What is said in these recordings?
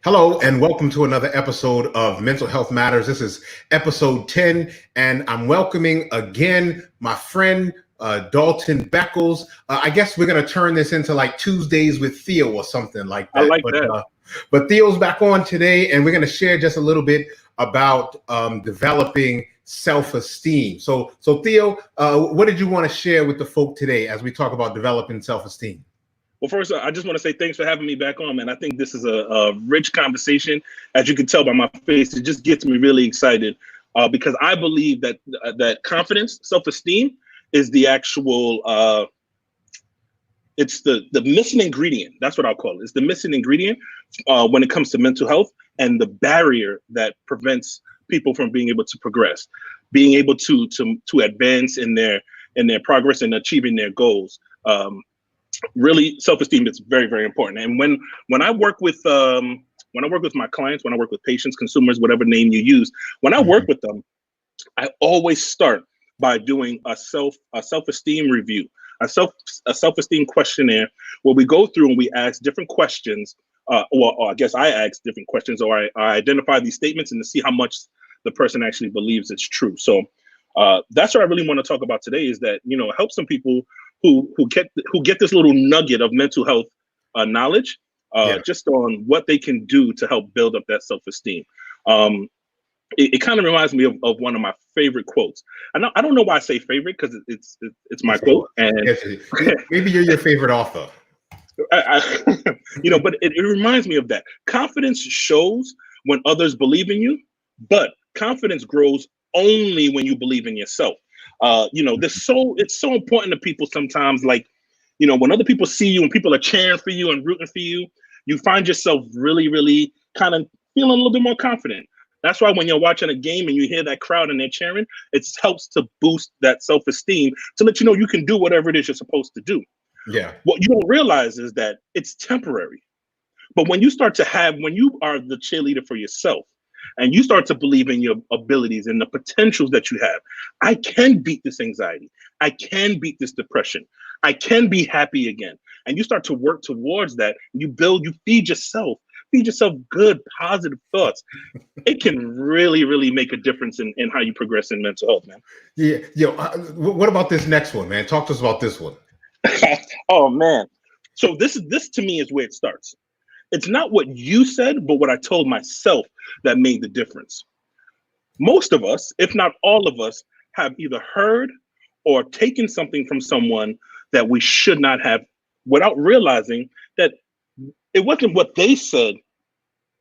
Hello, and welcome to another episode of Mental Health Matters. This is episode 10, and I'm welcoming again my friend, Dalton Beckles. I guess we're going to turn this into like Tuesdays with Theo or something like that. I like that. But Theo's back on today, and we're going to share just a little bit about developing self-esteem. So Theo, what did you want to share with the folk today as we talk about developing self-esteem? Well, first, I just want to say thanks for having me back on, man. I think this is a rich conversation. As you can tell by my face, it just gets me really excited because I believe that confidence, self-esteem is the actual, it's the missing ingredient. That's what I'll call it. It's the missing ingredient when it comes to mental health and the barrier that prevents people from being able to progress, being able to advance in their progress and achieving their goals. Really, self-esteem is very, very important. And when I work with my clients, when I work with patients, consumers, whatever name you use, when I work with them, I always start by doing a self-esteem review, a self-esteem questionnaire where we go through and we ask different questions. Or I guess I ask different questions, or I identify these statements and to see how much the person actually believes it's true. So that's what I really want to talk about today, is that, help some people who get this little nugget of mental health knowledge just on what they can do to help build up that self-esteem. It kind of reminds me of one of my favorite quotes. I don't know why I say favorite, because it's my quote. And maybe you're your favorite author. But it reminds me of that. Confidence shows when others believe in you, but confidence grows only when you believe in yourself. It's so important to people sometimes, like, when other people see you and people are cheering for you and rooting for you, you find yourself really, really kind of feeling a little bit more confident. That's why when you're watching a game and you hear that crowd and they're cheering, it helps to boost that self-esteem to let you know you can do whatever it is you're supposed to do. Yeah. What you don't realize is that it's temporary. But when you are the cheerleader for yourself, and you start to believe in your abilities and the potentials that you have, I can beat this anxiety. I can beat this depression. I can be happy again. And you start to work towards that. You feed yourself good, positive thoughts. It can really, really make a difference in how you progress in mental health, man. Yeah. What about this next one, man? Talk to us about this one. Oh, man. So this to me is where it starts. It's not what you said, but what I told myself that made the difference. Most of us, if not all of us, have either heard or taken something from someone that we should not have, without realizing that it wasn't what they said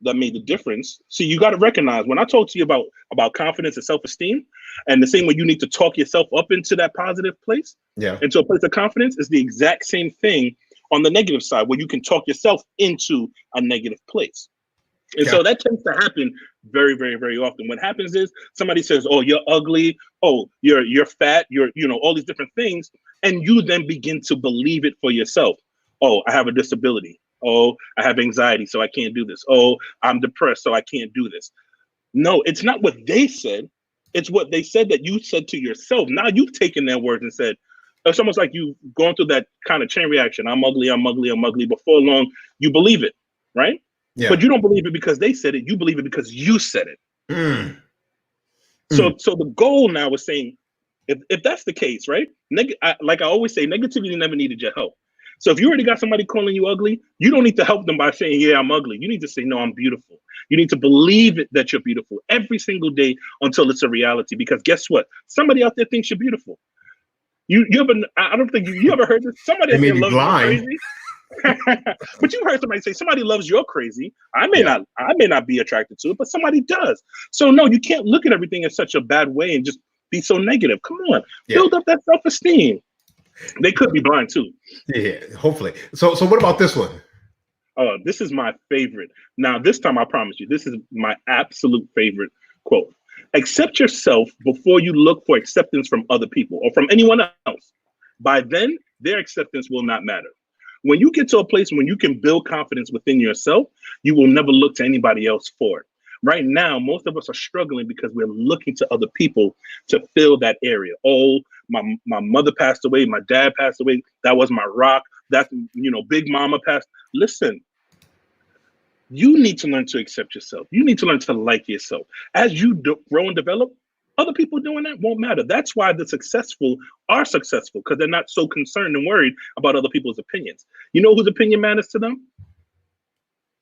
that made the difference. So you got to recognize, when I talk to you about confidence and self-esteem, and the same way you need to talk yourself up into that positive place, into a place of confidence, is the exact same thing on the negative side, where you can talk yourself into a negative place. And so that tends to happen very, very, very often. What happens is somebody says, oh, you're ugly. Oh, you're fat. You're, all these different things. And you then begin to believe it for yourself. Oh, I have a disability. Oh, I have anxiety, so I can't do this. Oh, I'm depressed, so I can't do this. No, it's not what they said. It's what they said that you said to yourself. Now you've taken their words and said, it's almost like you've gone through that kind of chain reaction. I'm ugly, I'm ugly, I'm ugly. Before long, you believe it, right? Yeah. But you don't believe it because they said it. You believe it because you said it. So the goal now is saying, if that's the case, right? Like I always say, negativity never needed your help. So if you already got somebody calling you ugly, you don't need to help them by saying, yeah, I'm ugly. You need to say, no, I'm beautiful. You need to believe it, that you're beautiful every single day until it's a reality. Because guess what? Somebody out there thinks you're beautiful. I don't think you ever heard this. Somebody may be blind. Crazy. But you heard somebody say, somebody loves you're crazy. I may not be attracted to it, but somebody does. So no, you can't look at everything in such a bad way and just be so negative. Come on, build up that self-esteem. They could be blind too. Yeah, hopefully. So what about this one? This is my favorite. Now, this time I promise you, this is my absolute favorite quote. Accept yourself before you look for acceptance from other people or from anyone else. By then, their acceptance will not matter. When you get to a place when you can build confidence within yourself, you will never look to anybody else for it. Right now, most of us are struggling because we're looking to other people to fill that area. Oh, my mother passed away, my dad passed away, that was my rock. That's, Big Mama passed. Listen, you need to learn to accept yourself. You need to learn to like yourself. As you grow and develop, other people doing that won't matter. That's why the successful are successful, because they're not so concerned and worried about other people's opinions. You know whose opinion matters to them?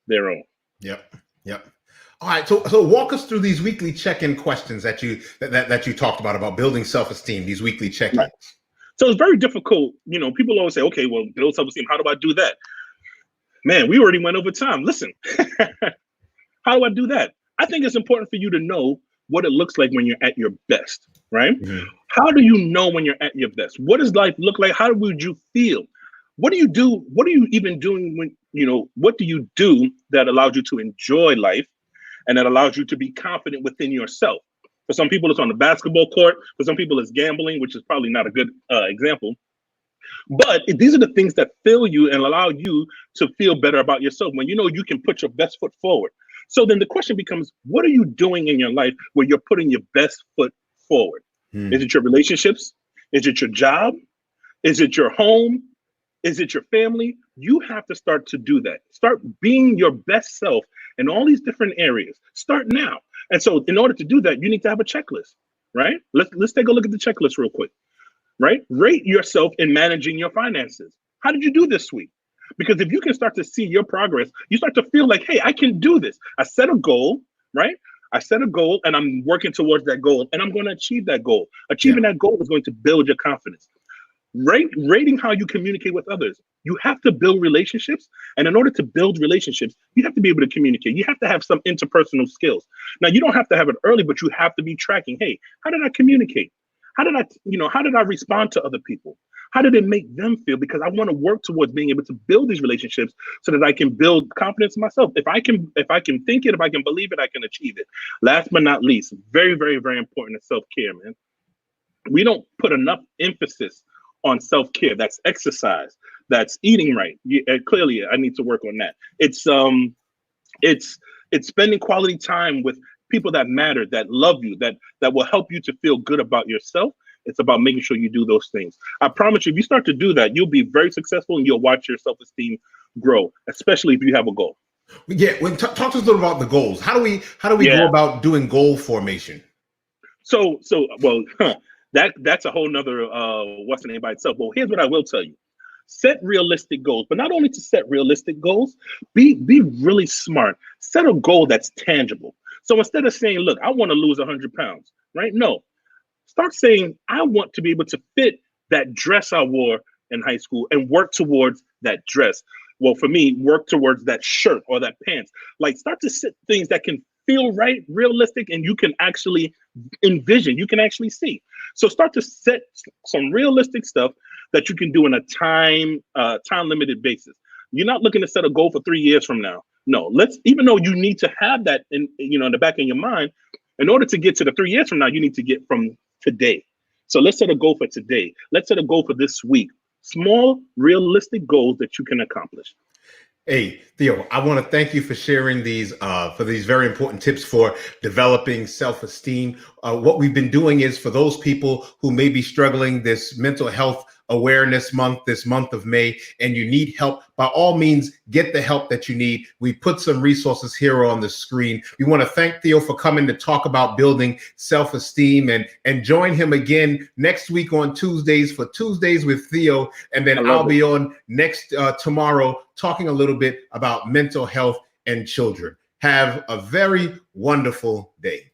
Their own. Yep. All right, so walk us through these weekly check-in questions that you talked about building self-esteem. These weekly check-ins. Right. So it's very difficult. People always say, "Okay, well, build self-esteem. How do I do that?" Man, we already went over time. Listen, how do I do that? I think it's important for you to know what it looks like when you're at your best, right? Mm-hmm. How do you know when you're at your best? What does life look like? How would you feel? What do you do? What are you even doing when, what do you do that allows you to enjoy life and that allows you to be confident within yourself? For some people, it's on the basketball court. For some people, it's gambling, which is probably not a good example. But these are the things that fill you and allow you to feel better about yourself when you know you can put your best foot forward. So then the question becomes, what are you doing in your life where you're putting your best foot forward? Is it your relationships? Is it your job? Is it your home? Is it your family? You have to start to do that. Start being your best self in all these different areas. Start now. And so in order to do that, you need to have a checklist, right? Let's take a look at the checklist real quick, right? Rate yourself in managing your finances. How did you do this week? Because if you can start to see your progress, you start to feel like, hey, I can do this. I set a goal, right? I set a goal and I'm working towards that goal and I'm going to achieve that goal. Achieving that goal is going to build your confidence. Rating how you communicate with others. You have to build relationships. And in order to build relationships, you have to be able to communicate. You have to have some interpersonal skills. Now, you don't have to have it early, but you have to be tracking. Hey, how did I communicate? How did I respond to other people? How did it make them feel? Because I want to work towards being able to build these relationships so that I can build confidence in myself. If I can think it, if I can believe it, I can achieve it. Last but not least, very, very, very important is self-care, man. We don't put enough emphasis on self-care. That's exercise. That's eating right. Clearly, I need to work on that. It's spending quality time with people that matter, that love you, that will help you to feel good about yourself. It's about making sure you do those things. I promise you, if you start to do that, you'll be very successful and you'll watch your self-esteem grow, especially if you have a goal. Yeah, talk to us a little about the goals. How do we go about doing goal formation? That's a whole nother what's the name by itself. Well, here's what I will tell you. Set realistic goals, but not only to set realistic goals, be really smart. Set a goal that's tangible. So instead of saying, look, I want to lose 100 pounds, right? No, start saying, I want to be able to fit that dress I wore in high school and work towards that dress. Well, for me, work towards that shirt or that pants. Like, start to set things that can feel right, realistic, and you can actually envision, you can actually see. So start to set some realistic stuff that you can do in a time limited basis. You're not looking to set a goal for 3 years from now. No, even though you need to have that in the back of your mind, in order to get to the 3 years from now, you need to get from today. So let's set a goal for today. Let's set a goal for this week. Small, realistic goals that you can accomplish. Hey, Theo, I want to thank you for sharing these very important tips for developing self-esteem. What we've been doing is, for those people who may be struggling this mental health awareness month, this month of May, and you need help, by all means, get the help that you need. We put some resources here on the screen. We want to thank Theo for coming to talk about building self-esteem, and join him again next week on Tuesdays for Tuesdays with Theo. And then I'll be on next tomorrow talking a little bit about mental health and children. Have a very wonderful day.